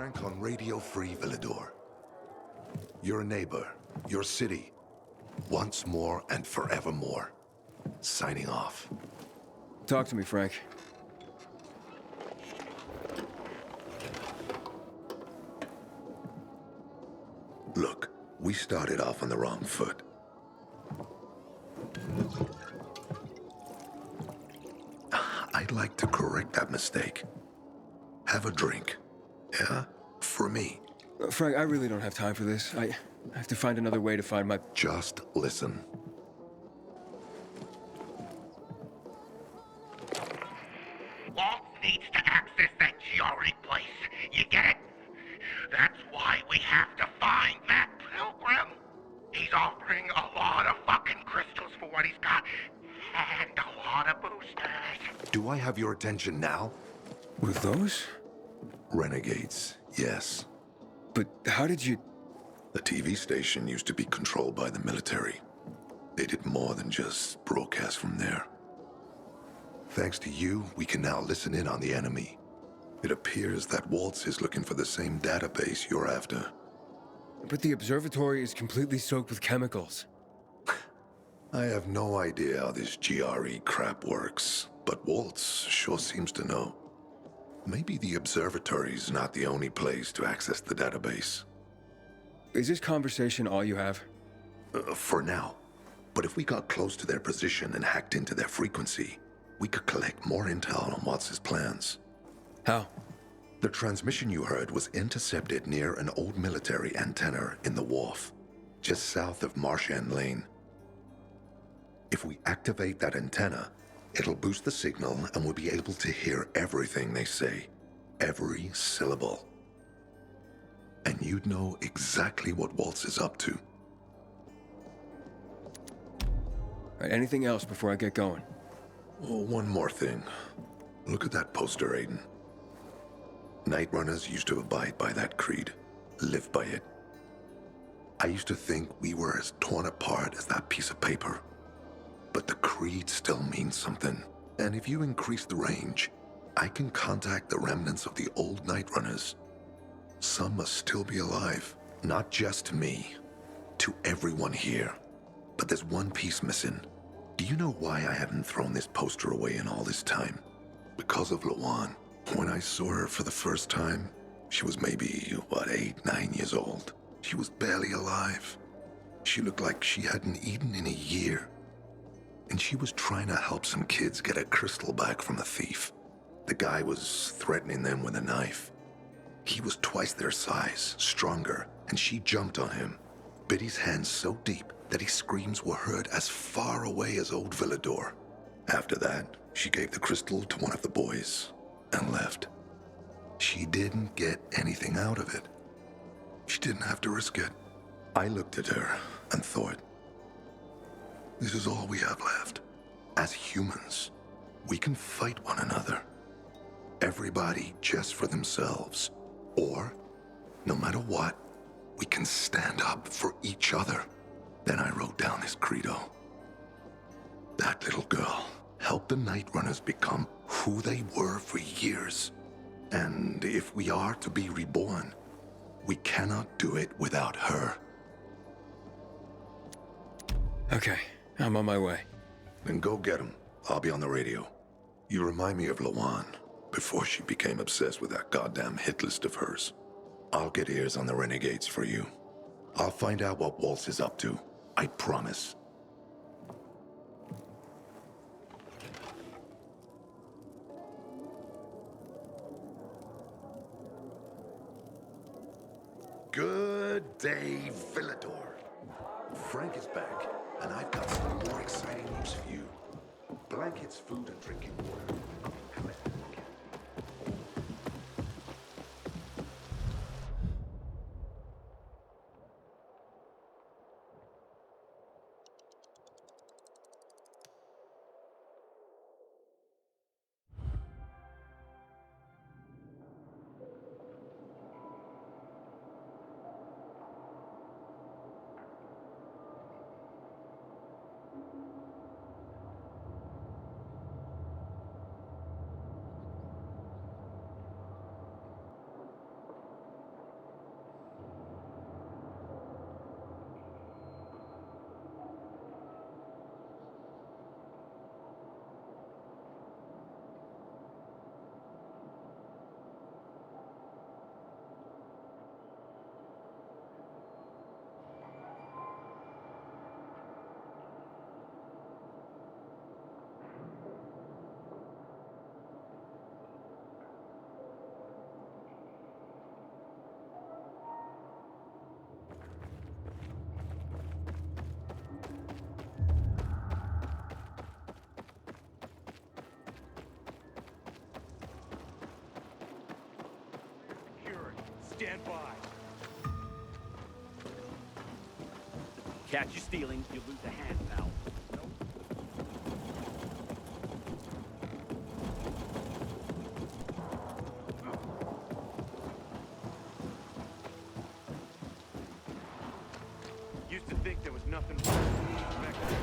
Frank on Radio Free Villador. Your neighbor, your city, once more and forevermore. Signing off. Talk to me, Frank. Look, we started off on the wrong foot. I'd like to correct that mistake. Have a drink. Yeah? For me. Frank, I really don't have time for this. I have to find another way to find my... Just listen. Walt needs to access that GRE place. You get it? That's why we have to find that pilgrim. He's offering a lot of fucking crystals for what he's got. And a lot of boosters. Do I have your attention now? With those? Renegades, yes. But how did you... The TV station used to be controlled by the military. They did more than just broadcast from there. Thanks to you, we can now listen in on the enemy. It appears that Waltz is looking for the same database you're after. But the observatory is completely soaked with chemicals. I have no idea how this GRE crap works, but Waltz sure seems to know. Maybe the observatory's not the only place to access the database. Is this conversation all you have? For now. But if we got close to their position and hacked into their frequency, we could collect more intel on Watts' plans. How? The transmission you heard was intercepted near an old military antenna in the wharf, just south of Marchand Lane. If we activate that antenna, it'll boost the signal and we'll be able to hear everything they say, every syllable. And you'd know exactly what Waltz is up to. Right, anything else before I get going? Oh, one more thing. Look at that poster, Aiden. Night Runners used to abide by that creed, live by it. I used to think we were as torn apart as that piece of paper. But the creed still means something. And if you increase the range, I can contact the remnants of the old Night Runners. Some must still be alive, not just to me, to everyone here. But there's one piece missing. Do you know why I haven't thrown this poster away in all this time? Because of Lawan. When I saw her for the first time, she was maybe, 8, 9 years old. She was barely alive. She looked like she hadn't eaten in a year. And she was trying to help some kids get a crystal back from a thief. The guy was threatening them with a knife. He was twice their size, stronger, and she jumped on him, bit his hand so deep that his screams were heard as far away as Old Villador. After that, she gave the crystal to one of the boys and left. She didn't get anything out of it. She didn't have to risk it. I looked at her and thought, this is all we have left. As humans, we can fight one another. Everybody just for themselves. Or, no matter what, we can stand up for each other. Then I wrote down this credo. That little girl helped the Night Runners become who they were for years. And if we are to be reborn, we cannot do it without her. Okay, I'm on my way. Then go get him. I'll be on the radio. You remind me of Lawan, before she became obsessed with that goddamn hit list of hers. I'll get ears on the Renegades for you. I'll find out what Waltz is up to. I promise. Good day, Villador. Frank is back, and I've got some more exciting news for you. Blankets, food, and drinking water. Stand by. Catch you stealing, you lose a hand, pal. Used to think there was nothing back then.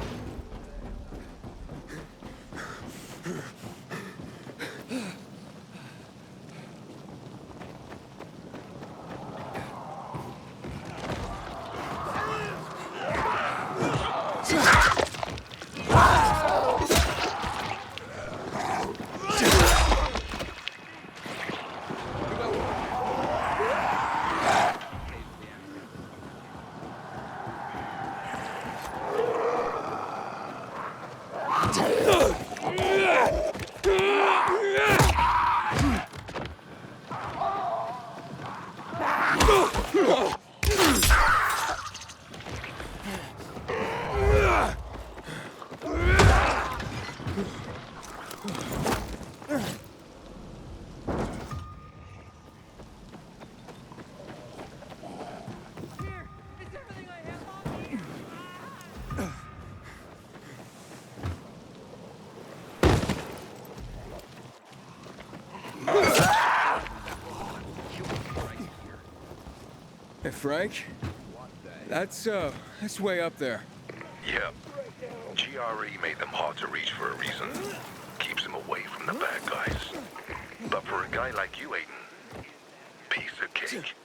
Hey, Frank? That's way up there. Yeah. GRE made them hard to reach for a reason. Keeps them away from the bad guys. But for a guy like you, Aiden, piece of cake.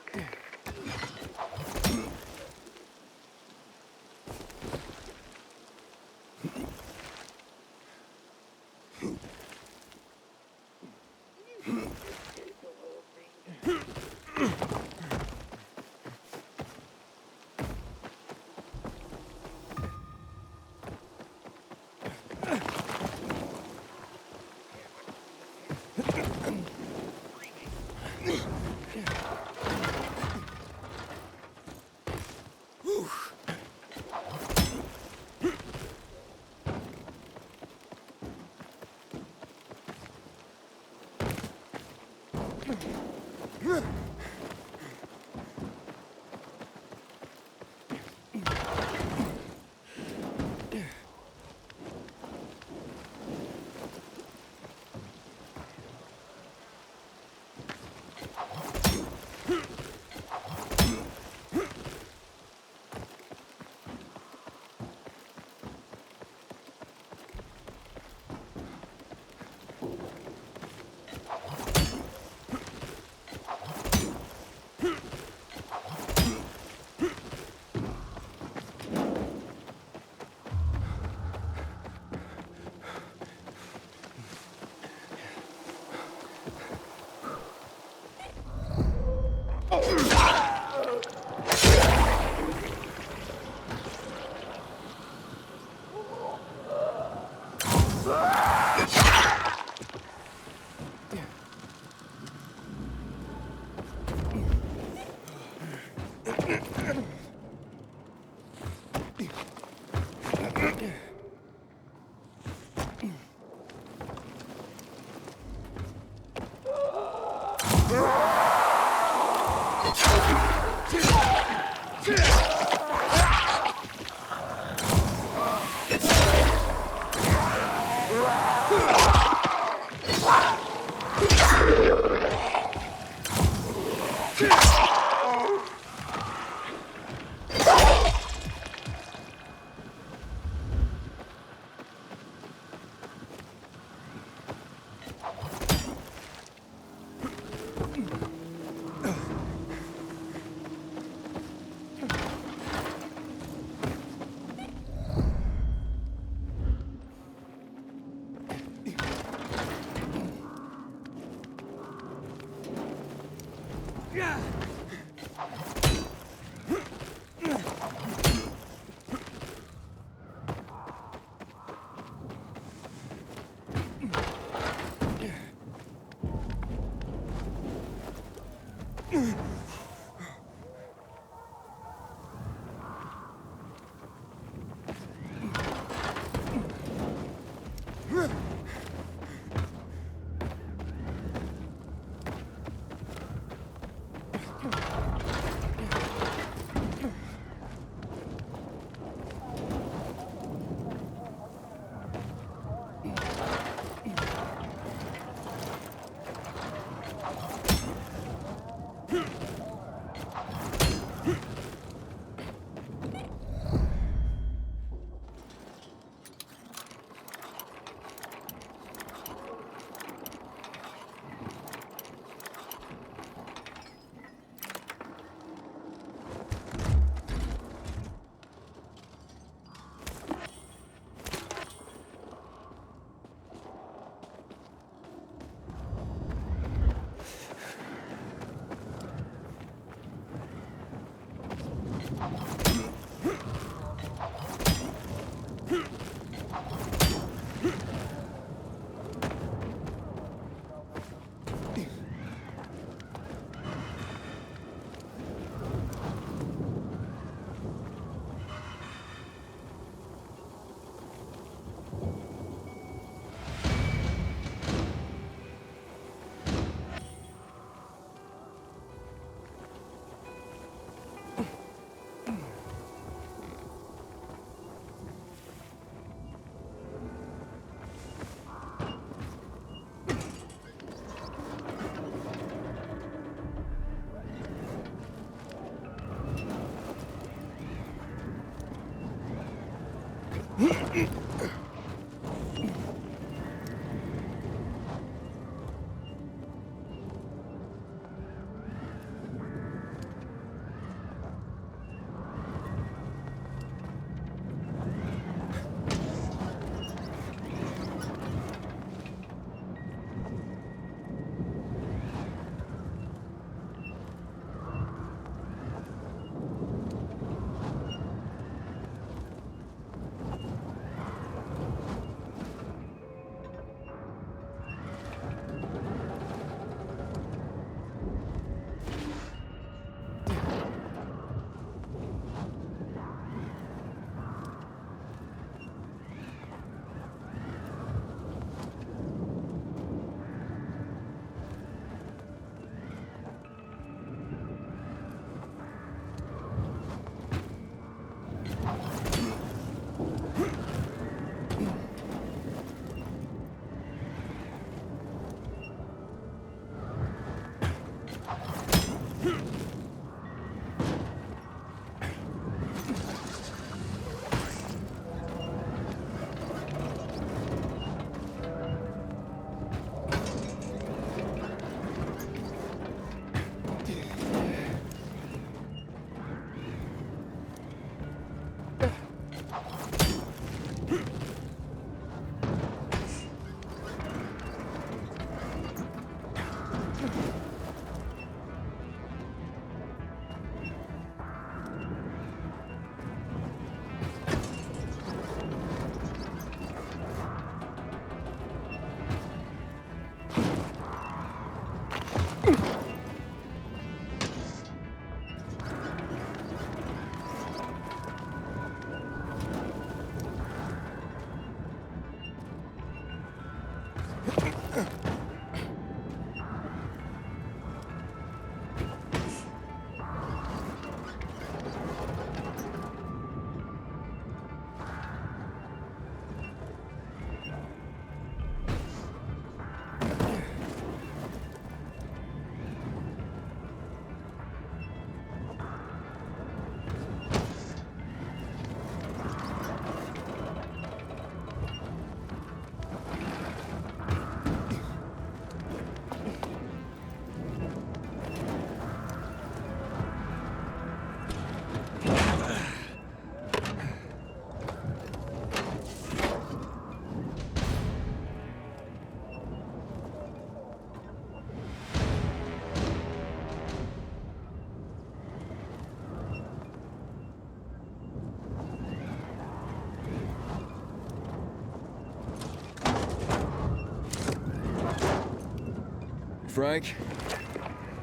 Frank,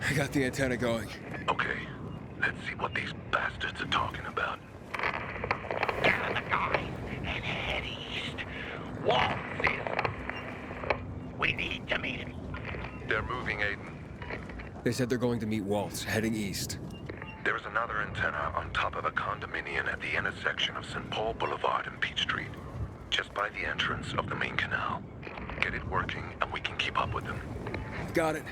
I got the antenna going. Okay, let's see what these bastards are talking about. Gather the guys and head east. Waltz is... We need to meet him. They're moving, Aiden. They said they're going to meet Waltz, heading east. There is another antenna on top of a condominium at the intersection of St. Paul Boulevard and Peach Street, just by the entrance of the main canal. Get it working and we can keep up with them. Got it.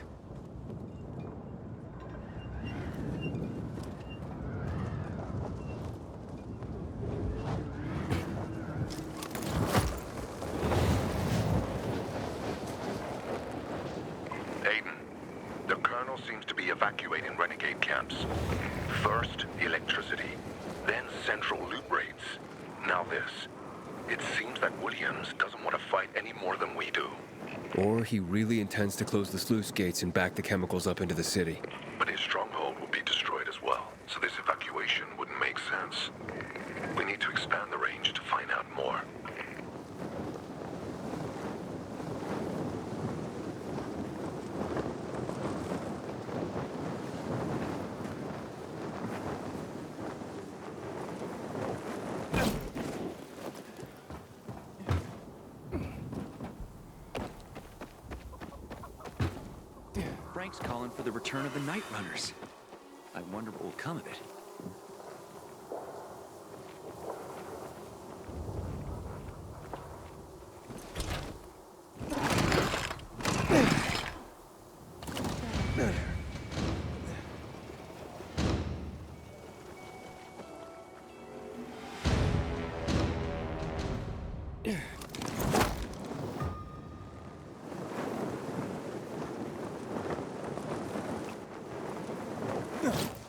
Aiden, the colonel seems to be evacuating renegade camps. First, electricity, then central loot rates. Now this. It seems that Williams doesn't want to fight any more than we do. Or he really intends to close the sluice gates and back the chemicals up into the city. But his stronghold will be destroyed as well, so this evacuation wouldn't make sense. We need to expand the range to find out more. Frank's calling for the return of the Night Runners. I wonder what will come of it.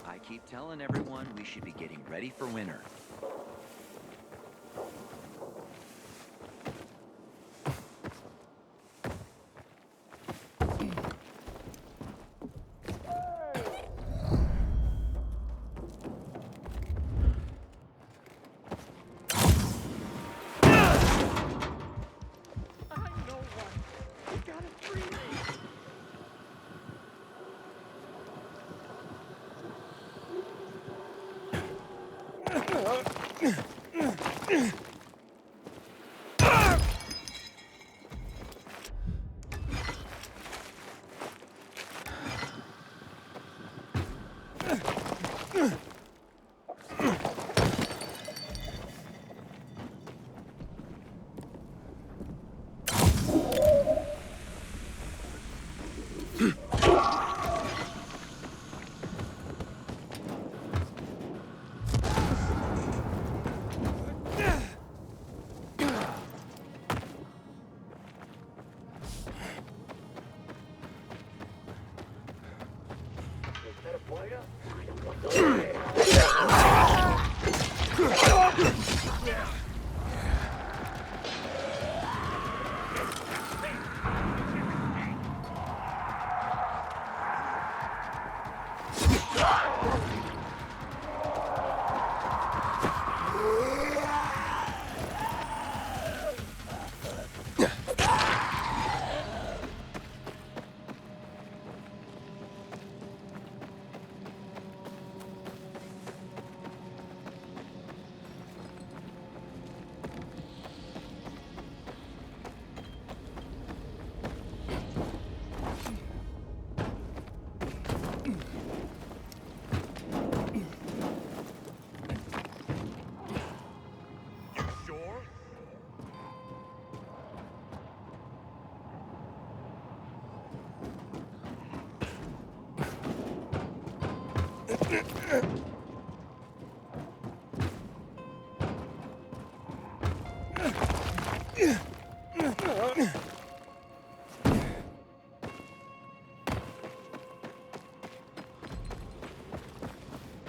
I keep telling everyone we should be getting ready for winter.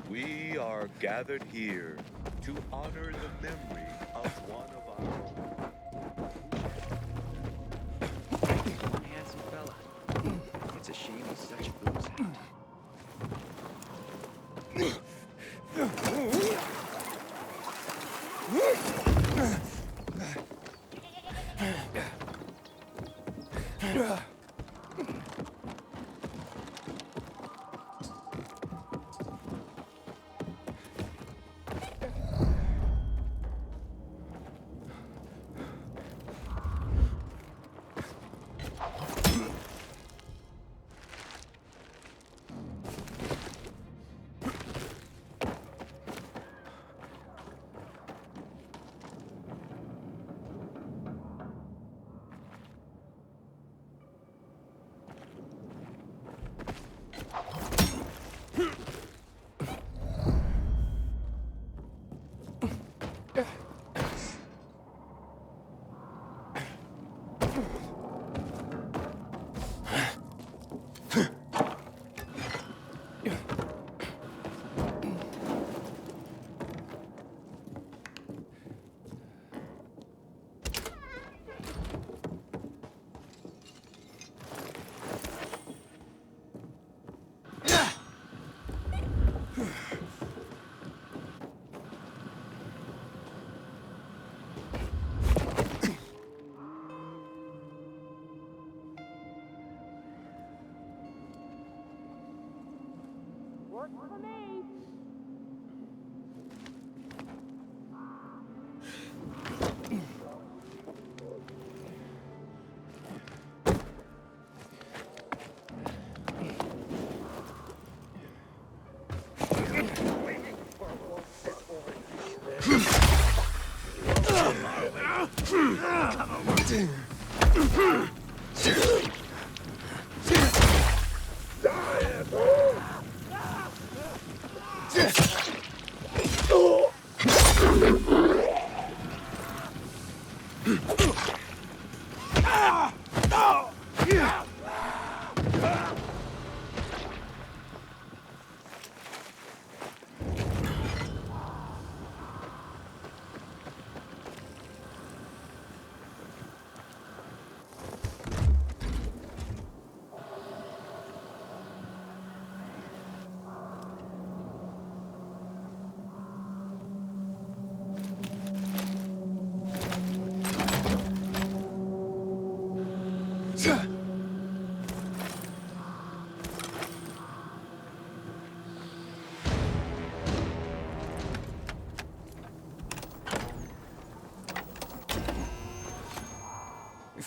We are gathered here to honor the memory of one of our Handsome fella. It's a shame he's such a booze hound.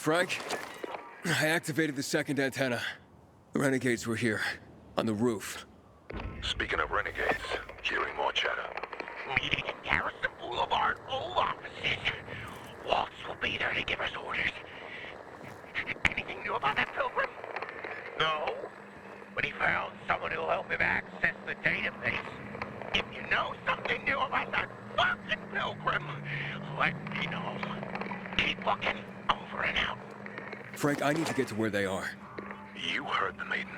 Frank, I activated the second antenna. The renegades were here, on the roof. Speaking of renegades, hearing more chatter. Meeting at Garrison Boulevard, old offices. Waltz will be there to give us orders. Anything new about that pilgrim? No, but he found someone who'll help him access the database. If you know something new about that fucking pilgrim, let me know. Keep looking. Over and out. Frank, I need to get to where they are. You heard the maiden.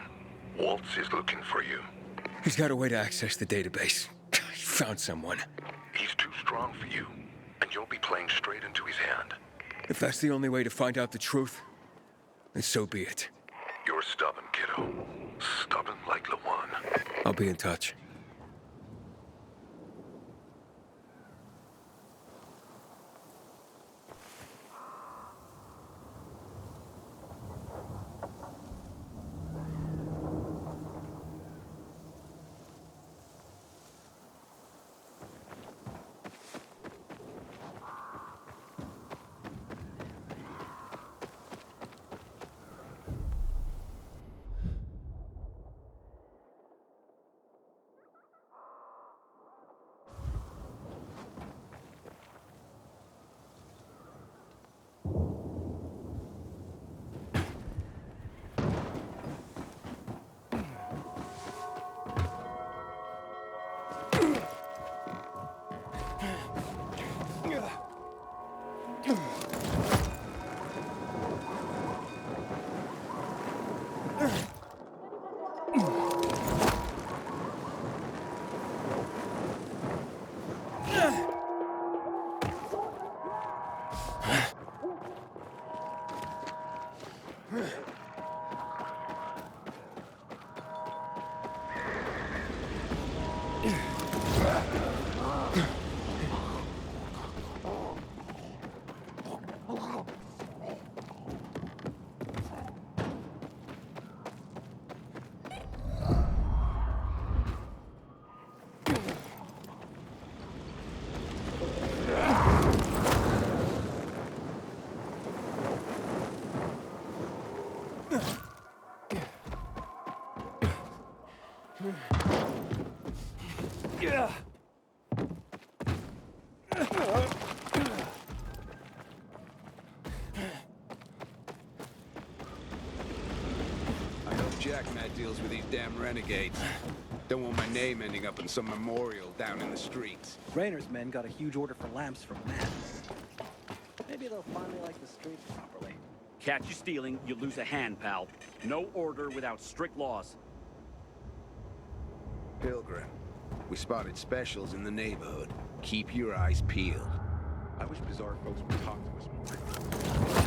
Waltz is looking for you. He's got a way to access the database. He found someone. He's too strong for you, and you'll be playing straight into his hand. If that's the only way to find out the truth, then so be it. You're stubborn, kiddo. Stubborn like Lawan. I'll be in touch. I hope Jack Matt deals with these damn renegades. Don't want my name ending up in some memorial down in the streets. Rayner's men got a huge order for lamps from Matt. Maybe they'll finally light the streets properly. Catch you stealing, you lose a hand, pal. No order without strict laws. Pilgrim, we spotted specials in the neighborhood. Keep your eyes peeled. I wish bizarre folks would talk to us more.